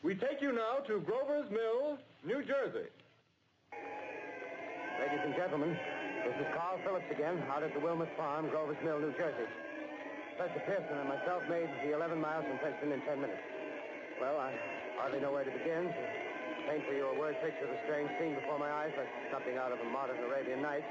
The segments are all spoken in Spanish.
We take you now to Grover's Mill, New Jersey. Ladies and gentlemen, this is Carl Phillips again, out at the Wilmot Farm, Grover's Mill, New Jersey. Professor Pearson and myself made the 11 miles from Princeton in 10 minutes. Well, I hardly know where to begin. To paint for you a word picture of the strange scene before my eyes, like something out of a modern Arabian Nights.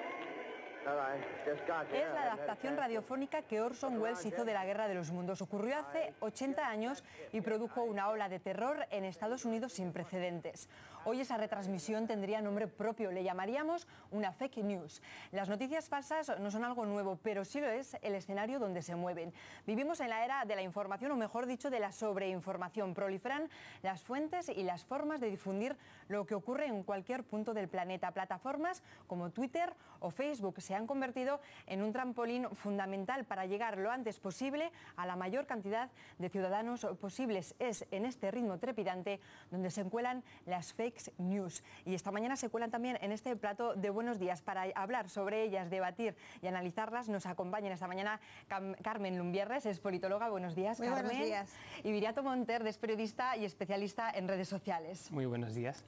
Es la adaptación radiofónica que Orson Welles hizo de La Guerra de los Mundos. Ocurrió hace 80 años y produjo una ola de terror en Estados Unidos sin precedentes. Hoy esa retransmisión tendría nombre propio, le llamaríamos una fake news. Las noticias falsas no son algo nuevo, pero sí lo es el escenario donde se mueven. Vivimos en la era de la información, o mejor dicho, de la sobreinformación. Proliferan las fuentes y las formas de difundir lo que ocurre en cualquier punto del planeta. Plataformas como Twitter o Facebook se han convertido en un trampolín fundamental para llegar lo antes posible a la mayor cantidad de ciudadanos posibles. Es en este ritmo trepidante donde se cuelan las fake news. Y esta mañana se cuelan también en este plato de Buenos Días. Para hablar sobre ellas, debatir y analizarlas, nos acompañan esta mañana Carmen Lumbierres, es politóloga. Buenos días, Muy Carmen. Buenos días. Y Viriato Monter, es periodista y especialista en redes sociales. Muy buenos días.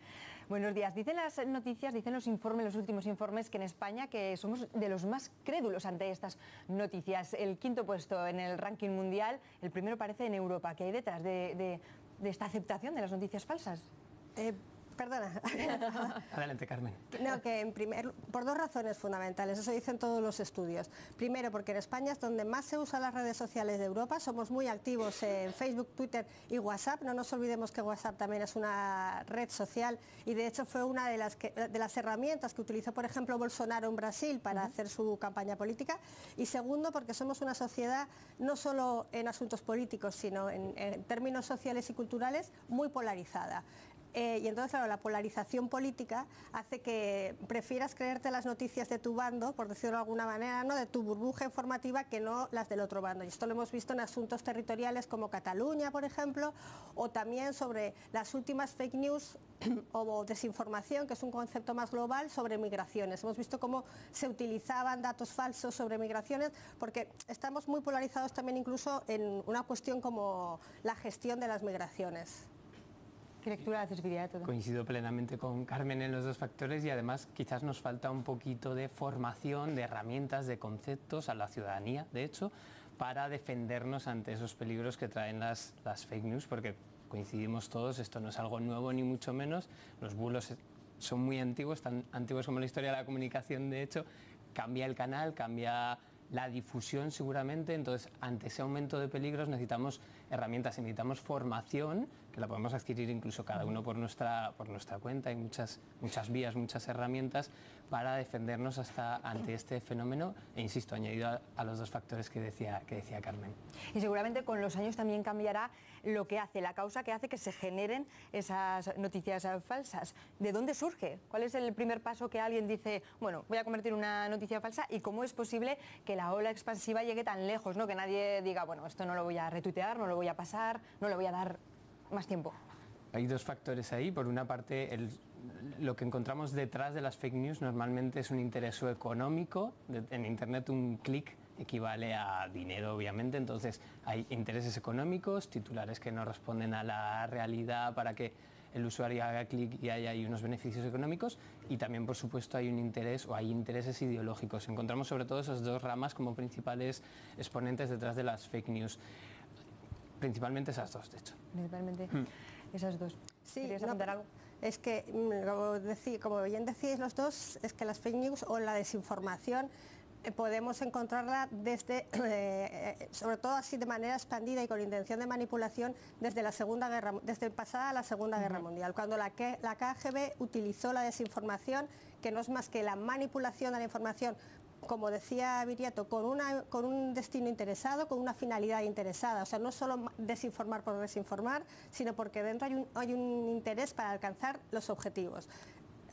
Buenos días. Dicen las noticias, dicen los informes, los últimos informes, que en España que somos de los más crédulos ante estas noticias. El quinto puesto en el ranking mundial, el primero parece en Europa. ¿Qué hay detrás de esta aceptación de las noticias falsas? Perdona. Adelante, Carmen. No, que por dos razones fundamentales, eso dicen todos los estudios. Primero, porque en España es donde más se usan las redes sociales de Europa, somos muy activos en Facebook, Twitter y WhatsApp. No nos olvidemos que WhatsApp también es una red social y de hecho fue una de las herramientas que utilizó, por ejemplo, Bolsonaro en Brasil para hacer su campaña política. Y segundo, porque somos una sociedad, no solo en asuntos políticos, sino en términos sociales y culturales, muy polarizada. Y entonces, claro, la polarización política hace que prefieras creerte las noticias de tu bando, por decirlo de alguna manera, ¿no?, de tu burbuja informativa, que no las del otro bando. Y esto lo hemos visto en asuntos territoriales como Cataluña, por ejemplo, o también sobre las últimas fake news o desinformación, que es un concepto más global, sobre migraciones. Hemos visto cómo se utilizaban datos falsos sobre migraciones, porque estamos muy polarizados también incluso en una cuestión como la gestión de las migraciones. ¿Qué lectura haces, Viriato? Coincido plenamente con Carmen en los dos factores y además quizás nos falta un poquito de formación, de herramientas, de conceptos a la ciudadanía, de hecho, para defendernos ante esos peligros que traen las fake news, porque coincidimos todos, esto no es algo nuevo ni mucho menos, los bulos son muy antiguos, tan antiguos como la historia de la comunicación, de hecho, cambia el canal, cambia la difusión seguramente, entonces ante ese aumento de peligros necesitamos herramientas, necesitamos formación, que la podemos adquirir incluso cada uno por nuestra cuenta, hay muchas vías, muchas herramientas para defendernos ante este fenómeno, e insisto, añadido a los dos factores que decía Carmen. Y seguramente con los años también cambiará lo que hace, la causa que hace que se generen esas noticias falsas. ¿De dónde surge? ¿Cuál es el primer paso que alguien dice, bueno, voy a convertir una noticia falsa, y cómo es posible que la ola expansiva llegue tan lejos, ¿no?, que nadie diga, bueno, esto no lo voy a retuitear, no lo voy a pasar, no le voy a dar más tiempo? Hay dos factores ahí. Por una parte, lo que encontramos detrás de las fake news normalmente es un interés económico. En Internet un clic equivale a dinero, obviamente, entonces hay intereses económicos, titulares que no responden a la realidad para que el usuario haga clic y haya ahí unos beneficios económicos, y también, por supuesto, hay un interés o hay intereses ideológicos. Encontramos sobre todo esas dos ramas como principales exponentes detrás de las fake news. Principalmente esas dos, de hecho. Principalmente esas dos. Sí, ¿Querías apuntar algo? Es que, como bien decís los dos, es que las fake news o la desinformación podemos encontrarla desde, sobre todo así de manera expandida y con intención de manipulación, desde pasada la Segunda Guerra Mundial, cuando la KGB utilizó la desinformación, que no es más que la manipulación de la información, como decía Viriato, con un destino interesado, con una finalidad interesada. O sea, no solo desinformar por desinformar, sino porque dentro hay un interés para alcanzar los objetivos.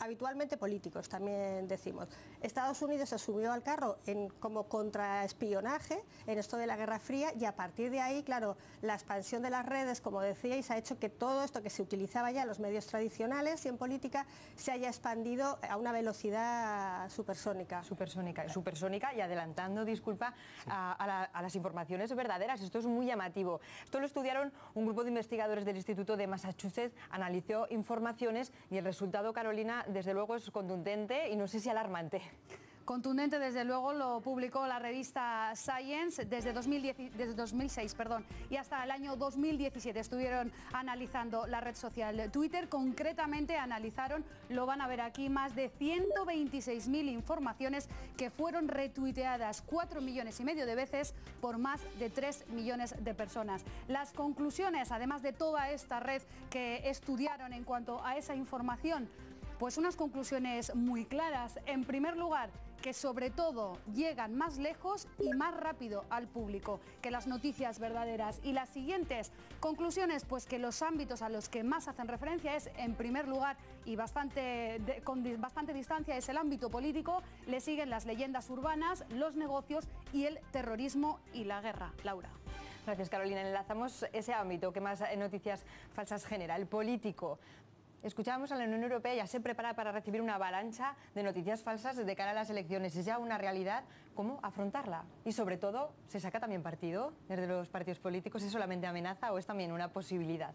habitualmente políticos, también decimos. Estados Unidos se subió al carro como contraespionaje en esto de la Guerra Fría, y a partir de ahí, claro, la expansión de las redes, como decíais, ha hecho que todo esto que se utilizaba ya en los medios tradicionales y en política se haya expandido a una velocidad supersónica. Supersónica, y adelantando, disculpa, a las informaciones verdaderas. Esto es muy llamativo. Esto lo estudiaron un grupo de investigadores del Instituto de Massachusetts, analizó informaciones y el resultado, Carolina, desde luego es contundente y no sé si alarmante. Contundente, desde luego, lo publicó la revista Science desde 2006, y hasta el año 2017 estuvieron analizando la red social Twitter. Concretamente analizaron, lo van a ver aquí, más de 126.000 informaciones que fueron retuiteadas 4,5 millones de veces por más de 3 millones de personas. Las conclusiones, además de toda esta red que estudiaron en cuanto a esa información, pues unas conclusiones muy claras. En primer lugar, que sobre todo llegan más lejos y más rápido al público que las noticias verdaderas. Y las siguientes conclusiones, pues que los ámbitos a los que más hacen referencia es, en primer lugar, y con bastante distancia, es el ámbito político, le siguen las leyendas urbanas, los negocios y el terrorismo y la guerra. Laura. Gracias, Carolina. Enlazamos ese ámbito que más noticias falsas genera, el político. Escuchábamos a la Unión Europea, ya se prepara para recibir una avalancha de noticias falsas de cara a las elecciones. Es ya una realidad. ¿Cómo afrontarla? Y sobre todo, ¿se saca también partido desde los partidos políticos? ¿Es solamente amenaza o es también una posibilidad?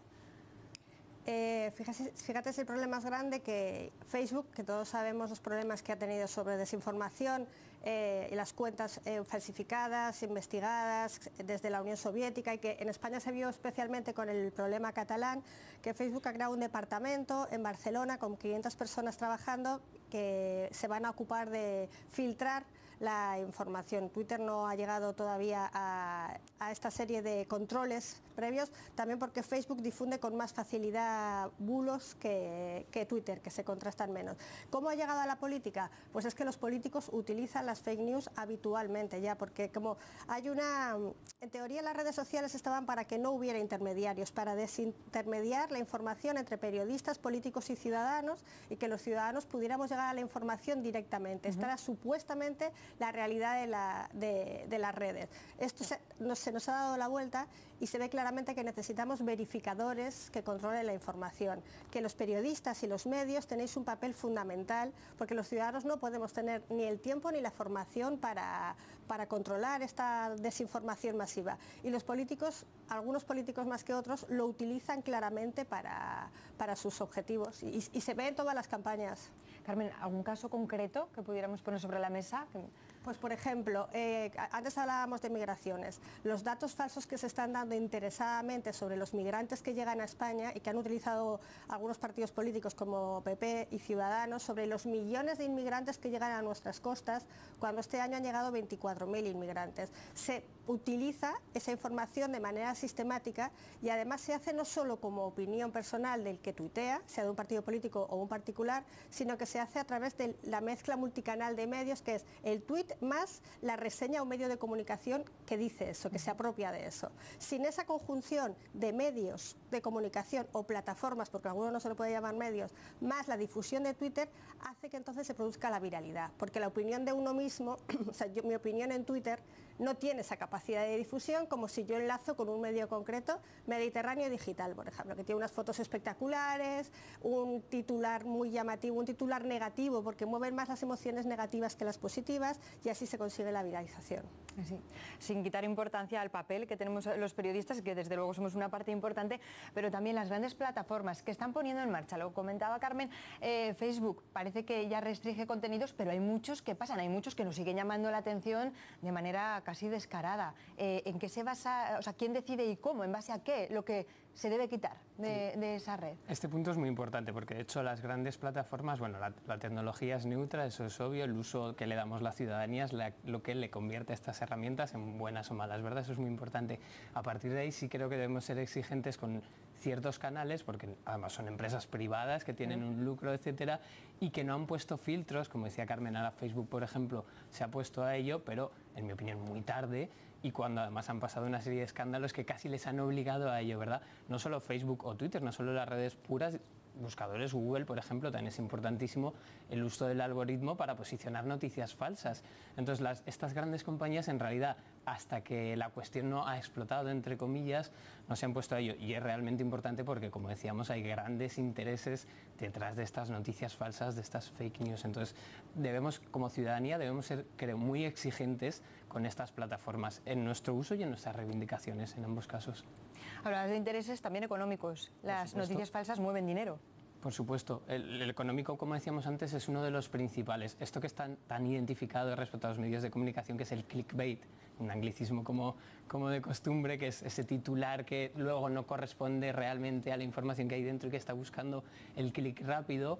Fíjate el problema más grande que Facebook, que todos sabemos los problemas que ha tenido sobre desinformación, y las cuentas falsificadas, investigadas desde la Unión Soviética, y que en España se vio especialmente con el problema catalán, que Facebook ha creado un departamento en Barcelona con 500 personas trabajando que se van a ocupar de filtrar la información. Twitter no ha llegado todavía a esta serie de controles previos, también porque Facebook difunde con más facilidad bulos que Twitter, que se contrastan menos. ¿Cómo ha llegado a la política? Pues es que los políticos utilizan las fake news habitualmente ya, porque como hay en teoría las redes sociales estaban para que no hubiera intermediarios, para desintermediar la información entre periodistas, políticos y ciudadanos, y que los ciudadanos pudiéramos llegar a la información directamente. Esta era supuestamente la realidad de las redes. Esto se nos ha dado la vuelta y se ve claramente que necesitamos verificadores que controlen la información, que los periodistas y los medios tenéis un papel fundamental, porque los ciudadanos no podemos tener ni el tiempo ni la formación para controlar esta desinformación masiva. Y los políticos, algunos políticos más que otros, lo utilizan claramente para sus objetivos y se ve en todas las campañas. Carmen, ¿algún caso concreto que pudiéramos poner sobre la mesa? Pues por ejemplo, antes hablábamos de migraciones. Los datos falsos que se están dando interesadamente sobre los migrantes que llegan a España y que han utilizado algunos partidos políticos como PP y Ciudadanos sobre los millones de inmigrantes que llegan a nuestras costas, cuando este año han llegado 24.000 inmigrantes. Se utiliza esa información de manera sistemática y además se hace no solo como opinión personal del que tuitea, sea de un partido político o un particular, sino que se hace a través de la mezcla multicanal de medios, que es el tuit más la reseña o medio de comunicación que dice eso, que se apropia de eso. Sin esa conjunción de medios de comunicación o plataformas, porque a algunos no se lo puede llamar medios, más la difusión de Twitter, hace que entonces se produzca la viralidad, porque la opinión de uno mismo, o sea, mi opinión en Twitter no tiene esa capacidad de difusión como si yo enlazo con un medio concreto, Mediterráneo Digital, por ejemplo, que tiene unas fotos espectaculares, un titular muy llamativo, un titular negativo, porque mueven más las emociones negativas que las positivas, y así se consigue la viralización. Sí. Sin quitar importancia al papel que tenemos los periodistas, que desde luego somos una parte importante, pero también las grandes plataformas que están poniendo en marcha. Lo comentaba Carmen, Facebook parece que ya restringe contenidos, pero hay muchos que pasan, hay muchos que nos siguen llamando la atención de manera casi descarada. ¿En qué se basa, o sea, quién decide y cómo, en base a qué, lo que se debe quitar de esa red? Este punto es muy importante porque de hecho las grandes plataformas, bueno, la tecnología es neutra, eso es obvio, el uso que le damos la ciudadanía es lo que le convierte a estas herramientas en buenas o malas, ¿verdad? Eso es muy importante. A partir de ahí sí creo que debemos ser exigentes con ciertos canales, porque además son empresas privadas que tienen un lucro, etcétera, y que no han puesto filtros, como decía Carmen, ahora Facebook, por ejemplo, se ha puesto a ello, pero en mi opinión muy tarde, y cuando además han pasado una serie de escándalos que casi les han obligado a ello, ¿verdad? No solo Facebook o Twitter, no solo las redes puras, buscadores, Google, por ejemplo, también es importantísimo el uso del algoritmo para posicionar noticias falsas. Entonces, estas grandes compañías, en realidad, hasta que la cuestión no ha explotado, entre comillas, no se han puesto a ello. Y es realmente importante porque, como decíamos, hay grandes intereses detrás de estas noticias falsas, de estas fake news. Entonces, como ciudadanía, debemos ser, creo, muy exigentes con estas plataformas en nuestro uso y en nuestras reivindicaciones, en ambos casos. Hablabas de intereses también económicos. Las noticias falsas mueven dinero. Por supuesto. El económico, como decíamos antes, es uno de los principales. Esto que está tan identificado respecto a los medios de comunicación, que es el clickbait, un anglicismo como de costumbre, que es ese titular que luego no corresponde realmente a la información que hay dentro y que está buscando el clic rápido,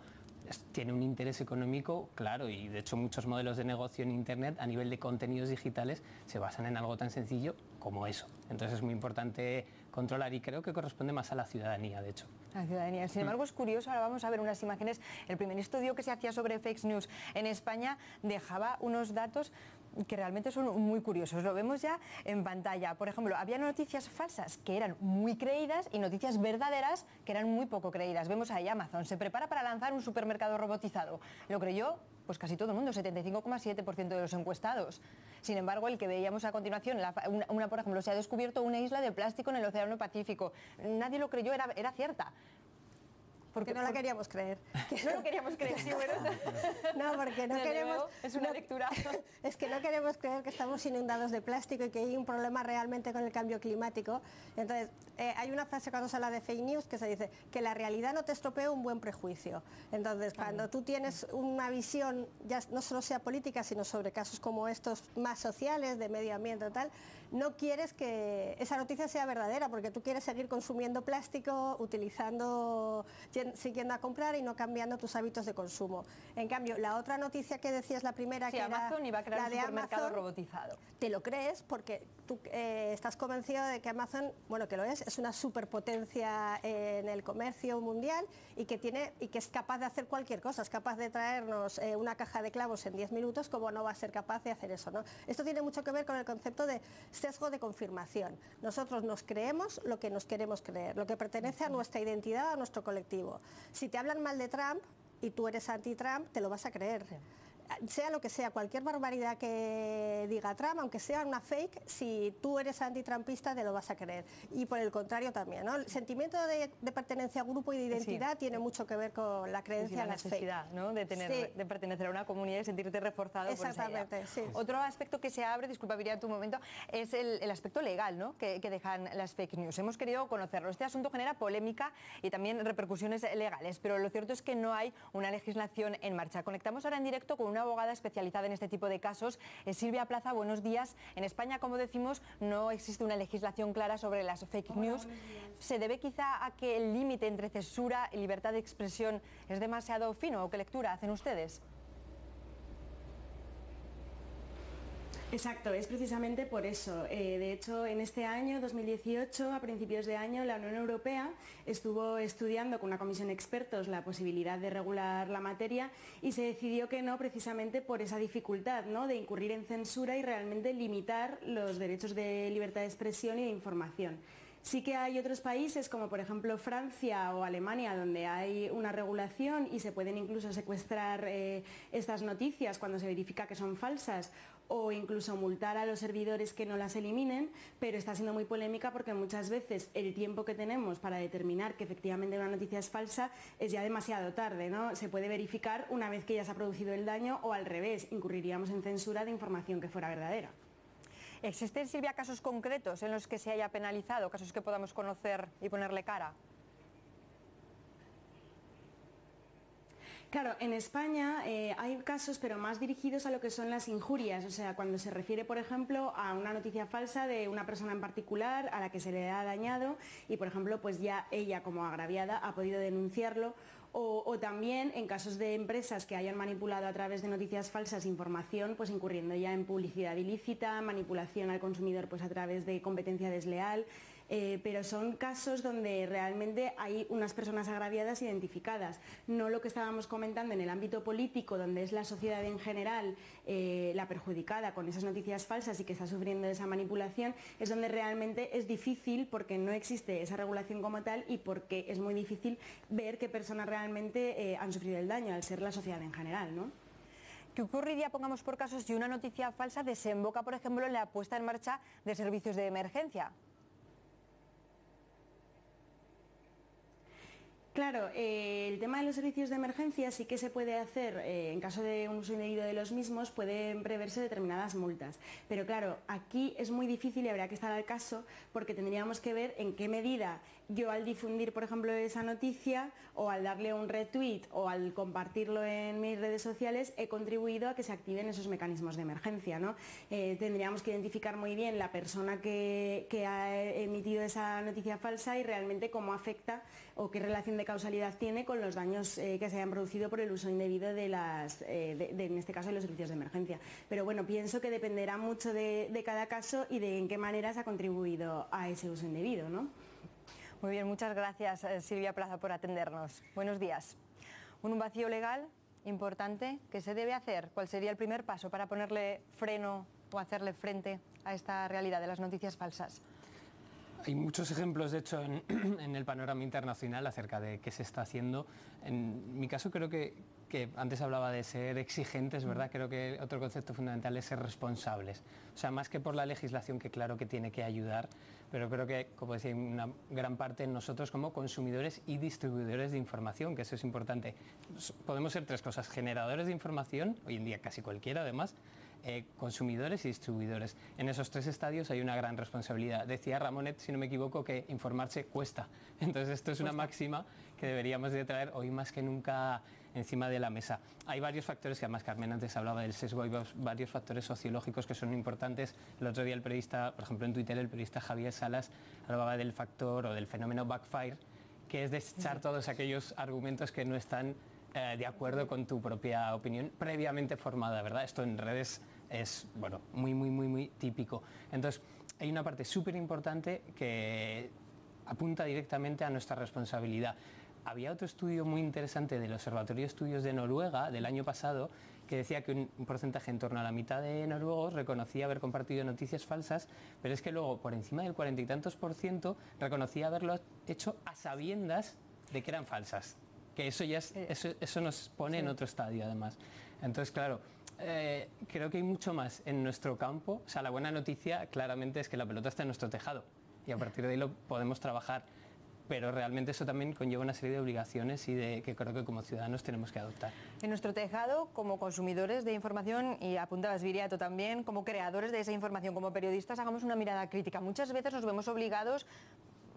tiene un interés económico, claro, y de hecho muchos modelos de negocio en Internet a nivel de contenidos digitales se basan en algo tan sencillo como eso. Entonces es muy importante controlar y creo que corresponde más a la ciudadanía, de hecho. A la ciudadanía. Sin embargo, es curioso, ahora vamos a ver unas imágenes. El primer estudio que se hacía sobre fake news en España dejaba unos datos que realmente son muy curiosos. Lo vemos ya en pantalla. Por ejemplo, había noticias falsas que eran muy creídas y noticias verdaderas que eran muy poco creídas. Vemos ahí Amazon. Se prepara para lanzar un supermercado robotizado. ¿Lo creyó? Pues casi todo el mundo, 75,7% de los encuestados. Sin embargo, el que veíamos a continuación, por ejemplo, se ha descubierto una isla de plástico en el Océano Pacífico. Nadie lo creyó, era cierta. Porque no la queríamos creer. No lo queríamos creer, sí, bueno. No, porque no queremos... Es una lectura. Es que no queremos creer que estamos inundados de plástico y que hay un problema realmente con el cambio climático. Entonces, hay una frase cuando se habla de fake news que se dice que la realidad no te estropea un buen prejuicio. Entonces, cuando tú tienes una visión, ya no solo sea política, sino sobre casos como estos más sociales, de medio ambiente y tal, no quieres que esa noticia sea verdadera, porque tú quieres seguir consumiendo plástico, siguiendo a comprar y no cambiando tus hábitos de consumo. En cambio, la otra noticia que decías, la primera, sí, que Amazon era iba a crear la un de supermercado Amazon, robotizado. Te lo crees porque tú estás convencido de que Amazon, bueno, que lo es una superpotencia en el comercio mundial y que es capaz de hacer cualquier cosa, es capaz de traernos una caja de clavos en 10 minutos, como no va a ser capaz de hacer eso, ¿no? Esto tiene mucho que ver con el concepto de sesgo de confirmación. Nosotros nos creemos lo que nos queremos creer, lo que pertenece a nuestra identidad, a nuestro colectivo. Si te hablan mal de Trump y tú eres anti-Trump, te lo vas a creer. Sí. Sea lo que sea, cualquier barbaridad que diga Trump, aunque sea una fake, si tú eres antitrumpista te lo vas a creer. Y por el contrario también, ¿no? El sentimiento de pertenencia a grupo y de identidad tiene mucho que ver con la creencia en las fake. La necesidad, ¿no? de pertenecer a una comunidad y sentirte reforzado. Exactamente, por esa idea. Sí. Otro aspecto que se abre, disculpa, Viria, tu momento, es el aspecto legal, ¿no? que dejan las fake news. Hemos querido conocerlo. Este asunto genera polémica y también repercusiones legales, pero lo cierto es que no hay una legislación en marcha. Conectamos ahora en directo con una abogada especializada en este tipo de casos. Silvia Plaza, buenos días. En España, como decimos, no existe una legislación clara sobre las fake news. ¿Se debe quizá a que el límite entre censura y libertad de expresión es demasiado fino? ¿O qué lectura hacen ustedes? Exacto, es precisamente por eso. De hecho, en este año, 2018, a principios de año, la Unión Europea estuvo estudiando con una comisión de expertos la posibilidad de regular la materia y se decidió que no, precisamente por esa dificultad, ¿no?, de incurrir en censura y realmente limitar los derechos de libertad de expresión y de información. Sí que hay otros países, como por ejemplo Francia o Alemania, donde hay una regulación y se pueden incluso secuestrar estas noticias cuando se verifica que son falsas, o incluso multar a los servidores que no las eliminen, pero está siendo muy polémica porque muchas veces el tiempo que tenemos para determinar que efectivamente una noticia es falsa es ya demasiado tarde, ¿no? Se puede verificar una vez que ya se ha producido el daño o al revés, incurriríamos en censura de información que fuera verdadera. ¿Existen, Silvia, casos concretos en los que se haya penalizado, casos que podamos conocer y ponerle cara? Claro, en España hay casos, pero más dirigidos a lo que son las injurias, o sea, cuando se refiere, por ejemplo, a una noticia falsa de una persona en particular a la que se le ha dañado y, por ejemplo, pues ya ella como agraviada ha podido denunciarlo. O también en casos de empresas que hayan manipulado a través de noticias falsas información, pues incurriendo ya en publicidad ilícita, manipulación al consumidor pues a través de competencia desleal, pero son casos donde realmente hay unas personas agraviadas identificadas, no lo que estábamos comentando en el ámbito político, donde es la sociedad en general la perjudicada con esas noticias falsas y que está sufriendo esa manipulación, es donde realmente es difícil porque no existe esa regulación como tal y porque es muy difícil ver qué personas realmente han sufrido el daño, al ser la sociedad en general, ¿no? ¿Qué ocurriría, pongamos por caso, si una noticia falsa desemboca, por ejemplo, en la puesta en marcha de servicios de emergencia? Claro, el tema de los servicios de emergencia sí que se puede hacer, en caso de un uso indebido de los mismos, pueden preverse determinadas multas. Pero claro, aquí es muy difícil y habría que estar al caso porque tendríamos que ver en qué medida yo al difundir, por ejemplo, esa noticia o al darle un retweet o al compartirlo en mis redes sociales he contribuido a que se activen esos mecanismos de emergencia, ¿no? Tendríamos que identificar muy bien la persona que ha emitido esa noticia falsa y realmente cómo afecta o qué relación de causalidad tiene con los daños que se hayan producido por el uso indebido de en este caso, de los servicios de emergencia. Pero bueno, pienso que dependerá mucho de cada caso y de en qué manera se ha contribuido a ese uso indebido, ¿no? Muy bien, muchas gracias Silvia Plaza por atendernos. Buenos días. Un vacío legal importante, ¿qué se debe hacer? ¿Cuál sería el primer paso para ponerle freno o hacerle frente a esta realidad de las noticias falsas? Hay muchos ejemplos, de hecho, en el panorama internacional acerca de qué se está haciendo. En mi caso creo que antes hablaba de ser exigentes, ¿verdad? Creo que otro concepto fundamental es ser responsables. O sea, más que por la legislación, que claro que tiene que ayudar, pero creo que, como decía, hay una gran parte en nosotros como consumidores y distribuidores de información, que eso es importante. Podemos ser tres cosas: generadores de información, hoy en día casi cualquiera además, consumidores y distribuidores. En esos tres estadios hay una gran responsabilidad. Decía Ramonet, si no me equivoco, que informarse cuesta. Entonces esto es una máxima que deberíamos de traer hoy más que nunca encima de la mesa. Hay varios factores, que además Carmen antes hablaba del sesgo, hay varios factores sociológicos que son importantes. El otro día el periodista, por ejemplo en Twitter, el periodista Javier Salas hablaba del factor o del fenómeno backfire, que es desechar todos aquellos argumentos que no están de acuerdo con tu propia opinión previamente formada, ¿verdad? Esto en redes es, bueno, muy típico. Entonces, hay una parte súper importante que apunta directamente a nuestra responsabilidad. Había otro estudio muy interesante del Observatorio de Estudios de Noruega del año pasado que decía que un porcentaje en torno a la mitad de noruegos reconocía haber compartido noticias falsas, pero es que luego por encima del 40 y tantos % reconocía haberlo hecho a sabiendas de que eran falsas. Que eso ya eso nos pone en otro estadio además. Entonces, claro, creo que hay mucho más en nuestro campo. O sea, la buena noticia claramente es que la pelota está en nuestro tejado y a partir de ahí lo podemos trabajar. Pero realmente eso también conlleva una serie de obligaciones y que creo que como ciudadanos tenemos que adoptar. En nuestro tejado, como consumidores de información, y apuntabas Viriato también, como creadores de esa información, como periodistas, hagamos una mirada crítica. Muchas veces nos vemos obligados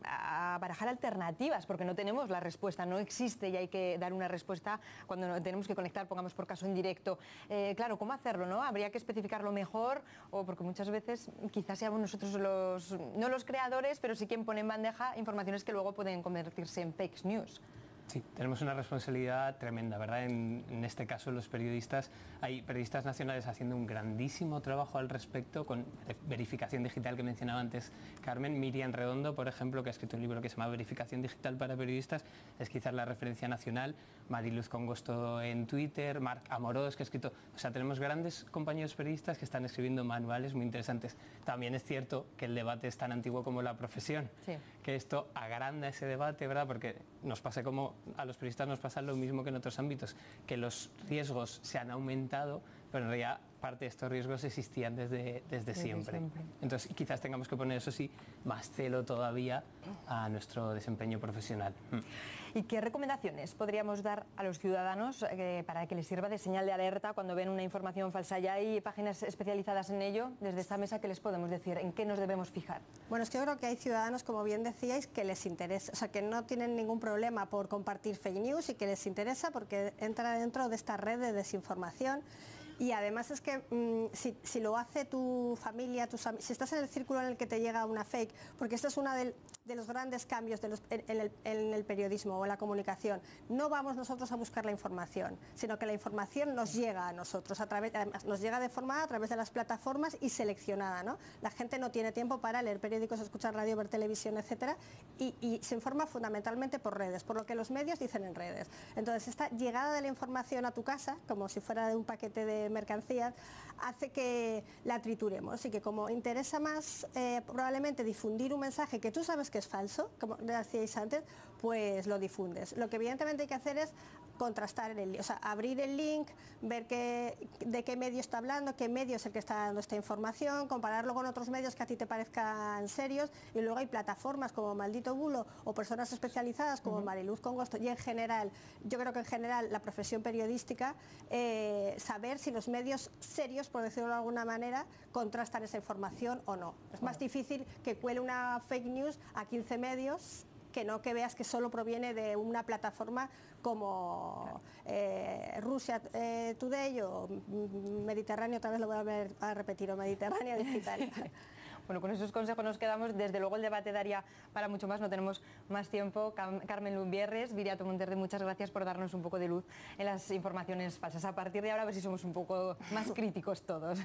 a barajar alternativas porque no tenemos la respuesta, no existe y hay que dar una respuesta cuando tenemos que conectar, pongamos por caso en directo. Claro, ¿cómo hacerlo, no? Habría que especificarlo mejor, o porque muchas veces quizás seamos nosotros no los creadores, pero sí quien pone en bandeja informaciones que luego pueden convertirse en fake news. Sí, tenemos una responsabilidad tremenda, ¿verdad? En este caso los periodistas, hay periodistas nacionales haciendo un grandísimo trabajo al respecto con verificación digital que mencionaba antes Carmen. Miriam Redondo, por ejemplo, que ha escrito un libro que se llama Verificación Digital para Periodistas, es quizás la referencia nacional. Mariluz Congosto en Twitter, Marc Amorós, que ha escrito... O sea, tenemos grandes compañeros periodistas que están escribiendo manuales muy interesantes. También es cierto que el debate es tan antiguo como la profesión, sí, que esto agranda ese debate, ¿verdad? Porque nos pasa como a los periodistas nos pasa lo mismo que en otros ámbitos, que los riesgos se han aumentado, pero en realidad parte de estos riesgos existían desde siempre. Entonces quizás tengamos que poner, eso sí, más celo todavía a nuestro desempeño profesional. ¿Y qué recomendaciones podríamos dar a los ciudadanos para que les sirva de señal de alerta cuando ven una información falsa? ¿Ya hay páginas especializadas en ello? Desde esta mesa, ¿qué les podemos decir? ¿En qué nos debemos fijar? Bueno, es que yo creo que hay ciudadanos, como bien decíais, que les interesa, o sea, que no tienen ningún problema por compartir fake news y que les interesa porque entra dentro de esta red de desinformación Y además es que si lo hace tu familia, si estás en el círculo en el que te llega una fake, porque esta es una de los grandes cambios en el periodismo o en la comunicación, no vamos nosotros a buscar la información, sino que la información nos llega a nosotros, además nos llega deformada a través de las plataformas y seleccionada, ¿no? La gente no tiene tiempo para leer periódicos, escuchar radio, ver televisión, etcétera, y se informa fundamentalmente por redes, por lo que los medios dicen en redes. Entonces, esta llegada de la información a tu casa, como si fuera de un paquete de mercancías, hace que la trituremos y que como interesa más probablemente difundir un mensaje que tú sabes que es falso, como decíais antes, pues lo difundes. Lo que evidentemente hay que hacer es contrastar abrir el link, ver de qué medio está hablando, qué medio es el que está dando esta información, compararlo con otros medios que a ti te parezcan serios, y luego hay plataformas como Maldito Bulo o personas especializadas como Mariluz Congosto, y en general, yo creo que en general la profesión periodística, saber si los medios serios, por decirlo de alguna manera, contrastan esa información o no. Es más difícil que cuele una fake news a 15 medios que no que veas que solo proviene de una plataforma como Rusia Today o Mediterráneo, otra vez lo voy a volver a repetir, o Mediterráneo Digital. Bueno, con esos consejos nos quedamos. Desde luego el debate daría para mucho más, no tenemos más tiempo. Carmen Lumbierres, Viriato Monterde, muchas gracias por darnos un poco de luz en las informaciones falsas. A partir de ahora a ver si somos un poco más críticos todos.